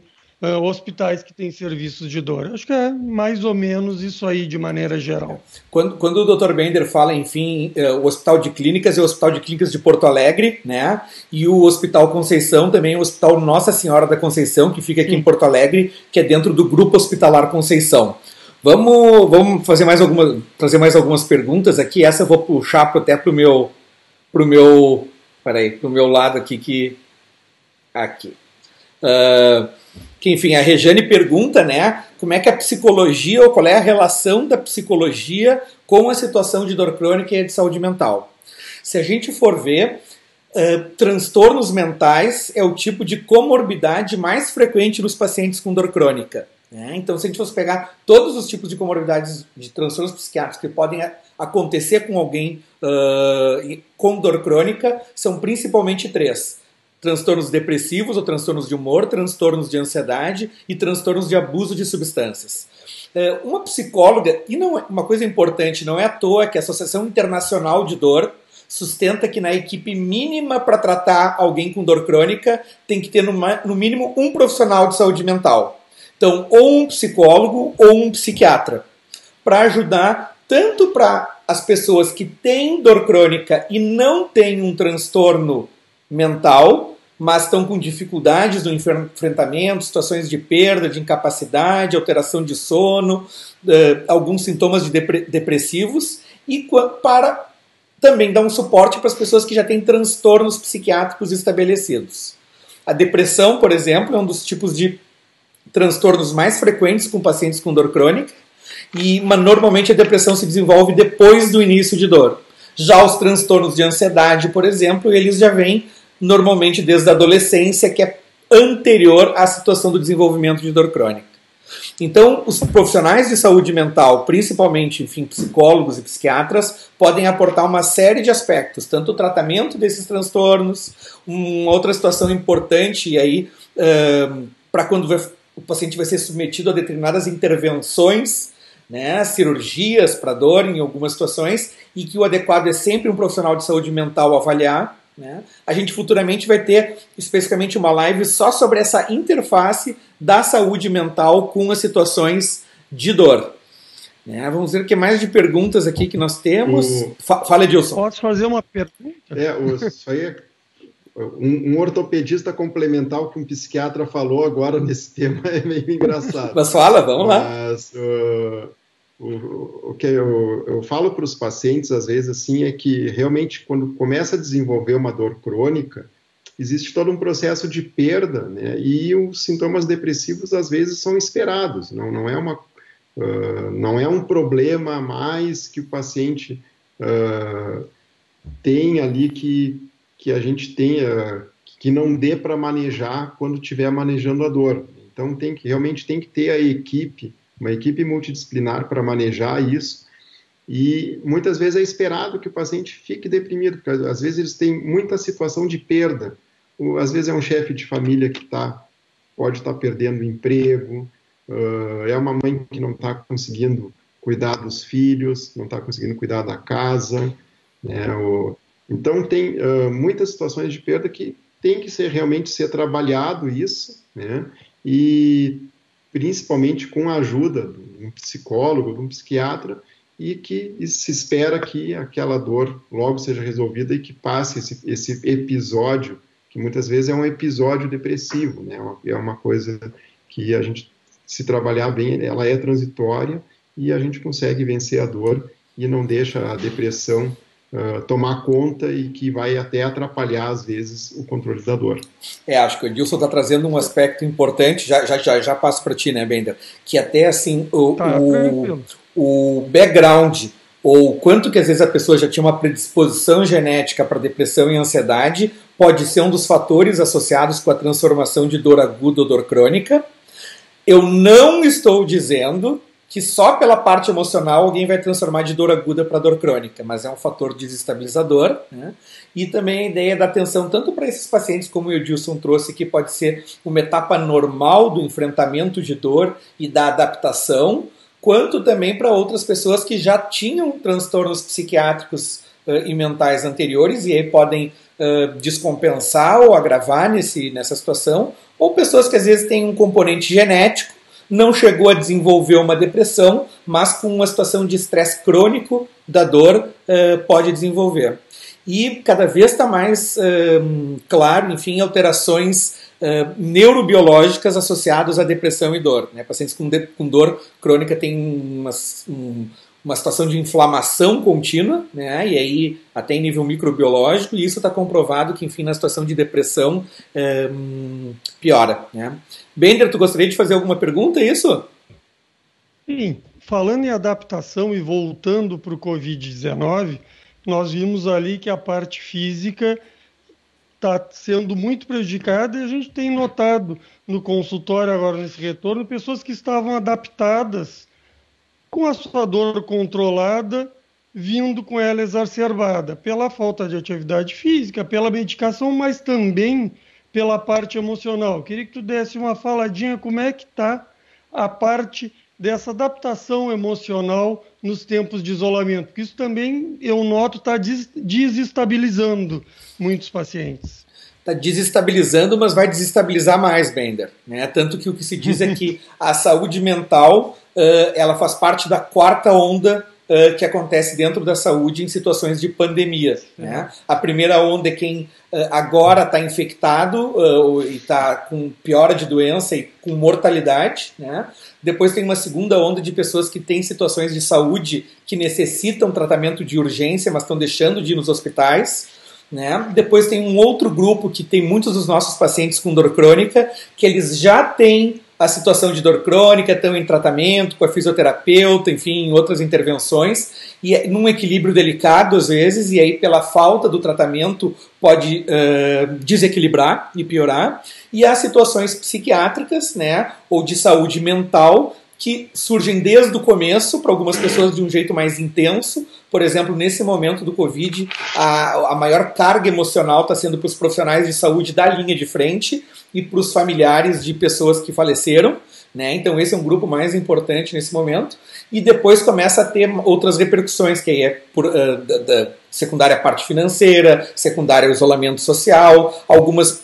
Speaker 2: hospitais que têm serviços de dor. Acho que é mais ou menos isso aí de maneira geral.
Speaker 1: Quando o Dr. Bender fala, enfim, o Hospital de Clínicas é o Hospital de Clínicas de Porto Alegre, né? E o Hospital Conceição também é o Hospital Nossa Senhora da Conceição, que fica aqui em Porto Alegre, que é dentro do Grupo Hospitalar Conceição. Vamos trazer mais algumas perguntas aqui. Essa eu vou puxar até pro meu lado aqui. Aqui. que, enfim, a Rejane pergunta, né, como é que a psicologia, ou qual é a relação da psicologia com a situação de dor crônica e de saúde mental. Se a gente for ver, transtornos mentais é o tipo de comorbidade mais frequente nos pacientes com dor crônica. Né? Então, se a gente fosse pegar todos os tipos de comorbidades de transtornos psiquiátricos que podem acontecer com alguém com dor crônica, são principalmente 3. Transtornos depressivos ou transtornos de humor, transtornos de ansiedade e transtornos de abuso de substâncias. Uma psicóloga, e não, uma coisa importante, não é à toa que a Associação Internacional de Dor sustenta que na equipe mínima para tratar alguém com dor crônica tem que ter no mínimo um profissional de saúde mental. Então, ou um psicólogo ou um psiquiatra, para ajudar tanto para as pessoas que têm dor crônica e não têm um transtorno mental, mas estão com dificuldades no enfrentamento, situações de perda, de incapacidade, alteração de sono, alguns sintomas de depressivos, e para também dar um suporte para as pessoas que já têm transtornos psiquiátricos estabelecidos. A depressão, por exemplo, é um dos tipos de transtornos mais frequentes com pacientes com dor crônica, mas normalmente a depressão se desenvolve depois do início de dor. Já os transtornos de ansiedade, por exemplo, eles já vêm normalmente desde a adolescência, que é anterior à situação do desenvolvimento de dor crônica. Então, os profissionais de saúde mental, principalmente, enfim, psicólogos e psiquiatras, podem aportar uma série de aspectos, tanto o tratamento desses transtornos, uma outra situação importante, e aí, para quando o paciente vai ser submetido a determinadas intervenções, né, cirurgias para dor em algumas situações, e que o adequado é sempre um profissional de saúde mental avaliar. Né? A gente futuramente vai ter especificamente uma live só sobre essa interface da saúde mental com as situações de dor. Né? Vamos ver o que mais de perguntas aqui que nós temos. Fala, Edilson.
Speaker 2: Posso fazer uma pergunta?
Speaker 3: Isso aí é um ortopedista complementar o que um psiquiatra falou agora nesse tema é meio engraçado.
Speaker 1: Mas fala, vamos lá.
Speaker 3: Mas o que eu falo para os pacientes, às vezes, assim, é que realmente, quando começa a desenvolver uma dor crônica, existe todo um processo de perda, né? E os sintomas depressivos, às vezes, são esperados. Não é um problema a mais que o paciente tem ali que a gente tenha, que não dê para manejar quando estiver manejando a dor. Então, realmente tem que ter uma equipe multidisciplinar para manejar isso, e muitas vezes é esperado que o paciente fique deprimido, porque às vezes eles têm muita situação de perda, às vezes é um chefe de família que pode estar perdendo o emprego, é uma mãe que não está conseguindo cuidar dos filhos, não está conseguindo cuidar da casa, né? Então tem muitas situações de perda que tem que realmente ser trabalhado isso, né? E principalmente com a ajuda de um psicólogo, de um psiquiatra, e se espera que aquela dor logo seja resolvida e que passe esse episódio, que muitas vezes é um episódio depressivo, né? É uma coisa que a gente, se trabalhar bem, ela é transitória e a gente consegue vencer a dor e não deixa a depressão tomar conta e que vai até atrapalhar, às vezes, o controle da dor.
Speaker 1: Acho que o Edilson está trazendo um aspecto importante, já passo para ti, né, Bender? Que até, assim, o background, ou quanto que às vezes a pessoa já tinha uma predisposição genética para depressão e ansiedade, pode ser um dos fatores associados com a transformação de dor aguda ou dor crônica. Eu não estou dizendo que só pela parte emocional alguém vai transformar de dor aguda para dor crônica, mas é um fator desestabilizador, né? E também a ideia da atenção tanto para esses pacientes, como o Edilson trouxe, que pode ser uma etapa normal do enfrentamento de dor e da adaptação, quanto também para outras pessoas que já tinham transtornos psiquiátricos e mentais anteriores e aí podem descompensar ou agravar nessa situação, ou pessoas que às vezes têm um componente genético, não chegou a desenvolver uma depressão, mas com uma situação de estresse crônico da dor pode desenvolver. E cada vez está mais claro, enfim, alterações neurobiológicas associadas à depressão e dor. Né? Pacientes com dor crônica têm uma situação de inflamação contínua, né? E aí até em nível microbiológico, e isso está comprovado que, enfim, na situação de depressão piora, né? Bender, tu gostaria de fazer alguma pergunta, é isso?
Speaker 2: Sim, falando em adaptação e voltando para o Covid-19, nós vimos ali que a parte física está sendo muito prejudicada e a gente tem notado no consultório agora nesse retorno pessoas que estavam adaptadas com a sua dor controlada, vindo com ela exacerbada pela falta de atividade física, pela medicação, mas também pela parte emocional. Queria que tu desse uma faladinha como é que está a parte dessa adaptação emocional nos tempos de isolamento, porque isso também, eu noto, está desestabilizando muitos pacientes.
Speaker 1: Está desestabilizando, mas vai desestabilizar mais, Bender, né? Tanto que o que se diz é que a saúde mental ela faz parte da quarta onda que acontece dentro da saúde em situações de pandemia, né? A primeira onda é quem agora está infectado e está com piora de doença e com mortalidade, né? Depois tem uma segunda onda de pessoas que têm situações de saúde que necessitam tratamento de urgência, mas estão deixando de ir nos hospitais, né? Depois tem um outro grupo que tem muitos dos nossos pacientes com dor crônica, que eles já têm a situação de dor crônica, estão em tratamento com a fisioterapeuta, enfim, em outras intervenções, e é num equilíbrio delicado às vezes, e aí pela falta do tratamento pode desequilibrar e piorar. E há situações psiquiátricas, né, ou de saúde mental, que surgem desde o começo, para algumas pessoas de um jeito mais intenso. Por exemplo, nesse momento do Covid, a maior carga emocional está sendo para os profissionais de saúde da linha de frente e para os familiares de pessoas que faleceram, né? Então esse é um grupo mais importante nesse momento. E depois começa a ter outras repercussões, que aí é da secundária a parte financeira, secundária o isolamento social,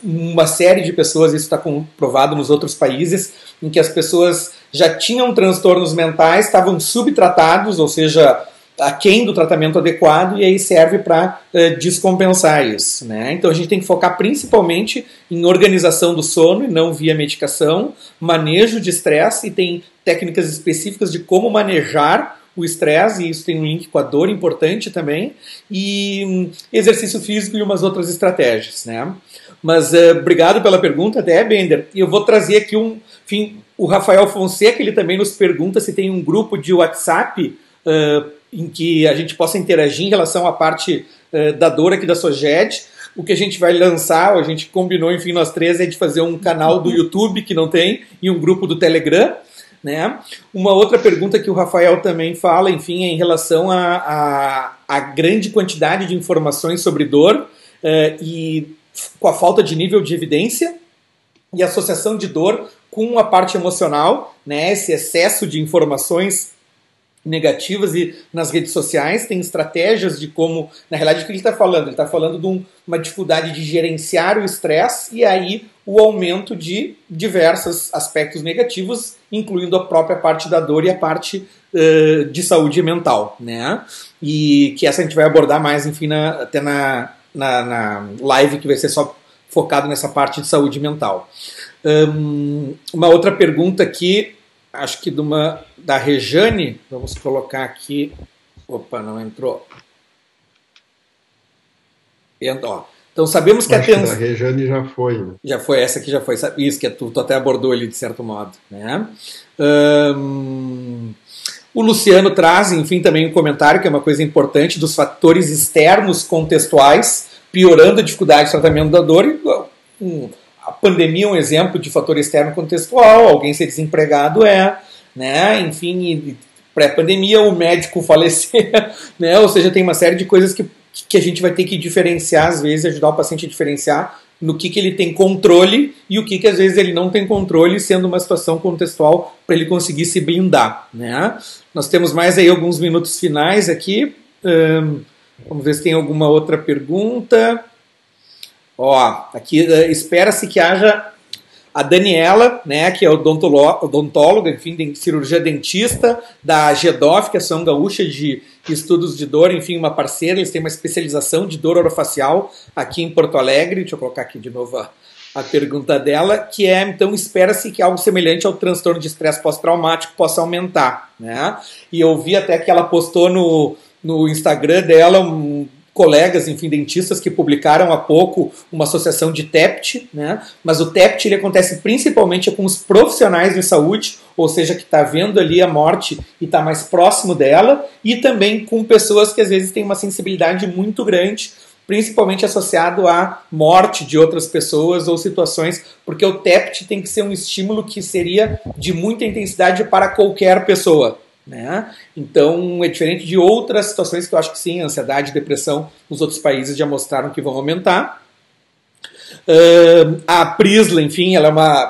Speaker 1: uma série de pessoas, isso está comprovado nos outros países, em que as pessoas já tinham transtornos mentais, estavam subtratados, ou seja, aquém do tratamento adequado, e aí serve para descompensar isso, né? Então a gente tem que focar principalmente em organização do sono e não via medicação, manejo de estresse, e tem técnicas específicas de como manejar o estresse, e isso tem um link com a dor importante também, e exercício físico e umas outras estratégias, né? Mas obrigado pela pergunta, até, Bender, e eu vou trazer aqui o Rafael Fonseca, ele também nos pergunta se tem um grupo de WhatsApp em que a gente possa interagir em relação à parte da dor aqui da SOGED. O que a gente vai lançar, a gente combinou, enfim, nós três, é de fazer um canal do YouTube, que não tem, e um grupo do Telegram, né? Uma outra pergunta que o Rafael também fala, enfim, é em relação à grande quantidade de informações sobre dor e com a falta de nível de evidência e associação de dor com a parte emocional, né? Esse excesso de informações negativas, e nas redes sociais tem estratégias de como, na realidade, o que ele está falando? Ele está falando de uma dificuldade de gerenciar o estresse e aí o aumento de diversos aspectos negativos, incluindo a própria parte da dor e a parte de saúde mental, né? E que essa a gente vai abordar mais, enfim, até na live, que vai ser só focado nessa parte de saúde mental. Uma outra pergunta aqui, acho que da Rejane, vamos colocar aqui. Opa, não entrou. Então sabemos que a atenção.
Speaker 3: A Rejane já foi. Né?
Speaker 1: Já foi, essa aqui já foi. Isso que tu até abordou ali de certo modo, né? O Luciano traz, enfim, também um comentário que é uma coisa importante dos fatores externos contextuais piorando a dificuldade de tratamento da dor. A pandemia é um exemplo de fator externo contextual, alguém ser desempregado né? Enfim, pré-pandemia o médico falecer, né? Ou seja, tem uma série de coisas que a gente vai ter que diferenciar, às vezes, ajudar o paciente a diferenciar no que ele tem controle e o que às vezes ele não tem controle, sendo uma situação contextual para ele conseguir se blindar, né? Nós temos mais aí alguns minutos finais aqui. Vamos ver se tem alguma outra pergunta. Aqui espera-se que haja a Daniela, né, que é odontóloga, enfim, cirurgia dentista da GEDOF, que é a Associação Gaúcha de Estudos de Dor, enfim, uma parceira. Eles têm uma especialização de dor orofacial aqui em Porto Alegre. Deixa eu colocar aqui de novo a pergunta dela, que é, então, espera-se que algo semelhante ao transtorno de estresse pós-traumático possa aumentar, né? E eu vi até que ela postou no Instagram dela colegas, enfim, dentistas que publicaram há pouco uma associação de TEPT, né? Mas o TEPT ele acontece principalmente com os profissionais de saúde, ou seja, que está vendo ali a morte e está mais próximo dela, e também com pessoas que às vezes têm uma sensibilidade muito grande, principalmente associado à morte de outras pessoas ou situações, porque o TEPT tem que ser um estímulo que seria de muita intensidade para qualquer pessoa, né? Então é diferente de outras situações que eu acho que sim, ansiedade e depressão nos outros países já mostraram que vão aumentar. A Prisla, enfim,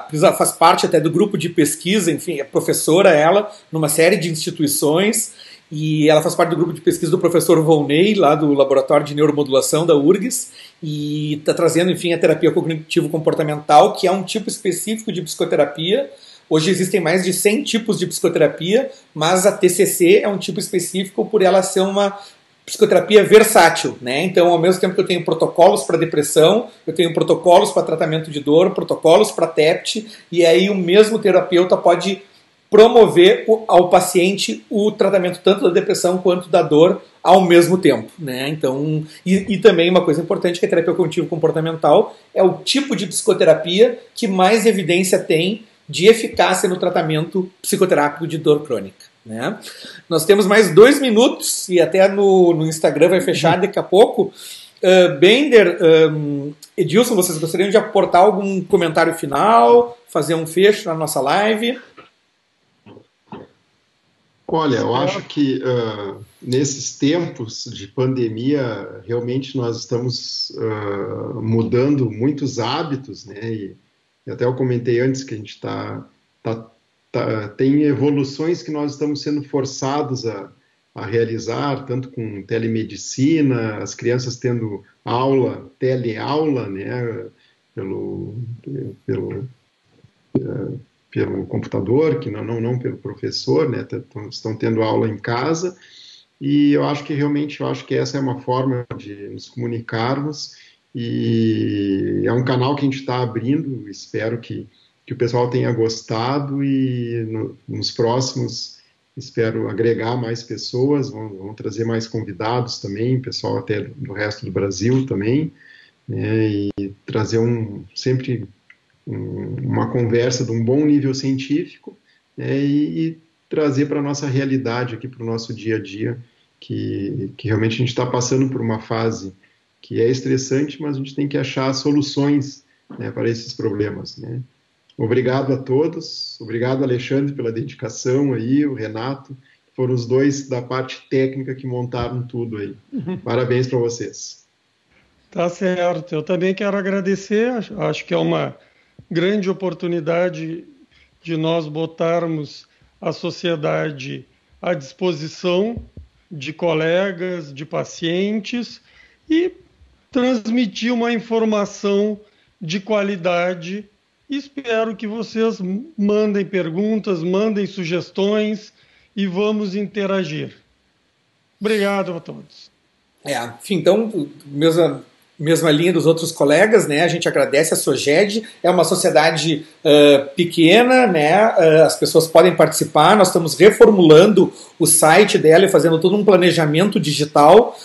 Speaker 1: Prisla faz parte até do grupo de pesquisa, enfim, é professora ela, numa série de instituições, e ela faz parte do grupo de pesquisa do professor Volney, lá do Laboratório de Neuromodulação da URGS, e está trazendo, enfim, a terapia cognitivo-comportamental, que é um tipo específico de psicoterapia. Hoje existem mais de 100 tipos de psicoterapia, mas a TCC é um tipo específico por ela ser uma psicoterapia versátil, né? Então, ao mesmo tempo que eu tenho protocolos para depressão, eu tenho protocolos para tratamento de dor, protocolos para TEPT, e aí o mesmo terapeuta pode promover ao paciente o tratamento tanto da depressão quanto da dor ao mesmo tempo, né? Então, e também uma coisa importante que a terapia cognitivo-comportamental é o tipo de psicoterapia que mais evidência tem de eficácia no tratamento psicoterápico de dor crônica, né? Nós temos mais 2 minutos e até no Instagram vai fechar daqui a pouco. Bender, Edilson, vocês gostariam de aportar algum comentário final, fazer um fecho na nossa live?
Speaker 3: Olha, eu acho que nesses tempos de pandemia, realmente nós estamos mudando muitos hábitos, né? E até eu comentei antes que a gente tem evoluções que nós estamos sendo forçados a realizar, tanto com telemedicina, as crianças tendo aula, teleaula, né, pelo computador, que não pelo professor, né, estão tendo aula em casa, e eu acho que essa é uma forma de nos comunicarmos, e é um canal que a gente está abrindo, espero que o pessoal tenha gostado, e nos próximos espero agregar mais pessoas, vão trazer mais convidados também, pessoal até do resto do Brasil também, né, e trazer sempre uma conversa de um bom nível científico, né, e trazer para a nossa realidade aqui, para o nosso dia a dia, que realmente a gente está passando por uma fase que é estressante, mas a gente tem que achar soluções, né, para esses problemas, né. Obrigado a todos, obrigado Alexandre pela dedicação aí, o Renato, foram os dois da parte técnica que montaram tudo aí. Parabéns para vocês.
Speaker 2: Tá certo, eu também quero agradecer, acho que é uma grande oportunidade de nós botarmos a sociedade à disposição de colegas, de pacientes e transmitir uma informação de qualidade. Espero que vocês mandem perguntas, mandem sugestões e vamos interagir. Obrigado a todos.
Speaker 1: Enfim, então, mesma linha dos outros colegas, né? A gente agradece a SOGED, é uma sociedade pequena, né? As pessoas podem participar, nós estamos reformulando o site dela e fazendo todo um planejamento digital,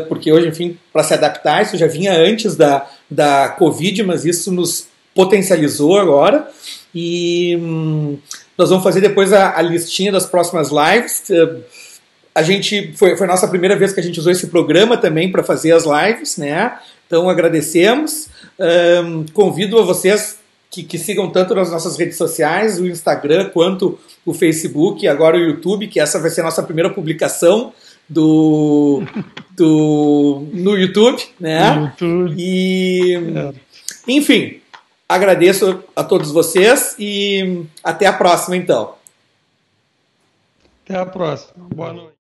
Speaker 1: porque hoje, enfim, para se adaptar, isso já vinha antes da Covid, mas isso nos potencializou agora, e nós vamos fazer depois a listinha das próximas lives. A gente foi a nossa primeira vez que a gente usou esse programa também para fazer as lives, né? Então agradecemos. Convido a vocês que sigam tanto nas nossas redes sociais, o Instagram quanto o Facebook, e agora o YouTube, que essa vai ser a nossa primeira publicação no YouTube, né?
Speaker 2: No YouTube.
Speaker 1: E enfim, agradeço a todos vocês e até a próxima, então.
Speaker 2: Até a próxima. Boa noite.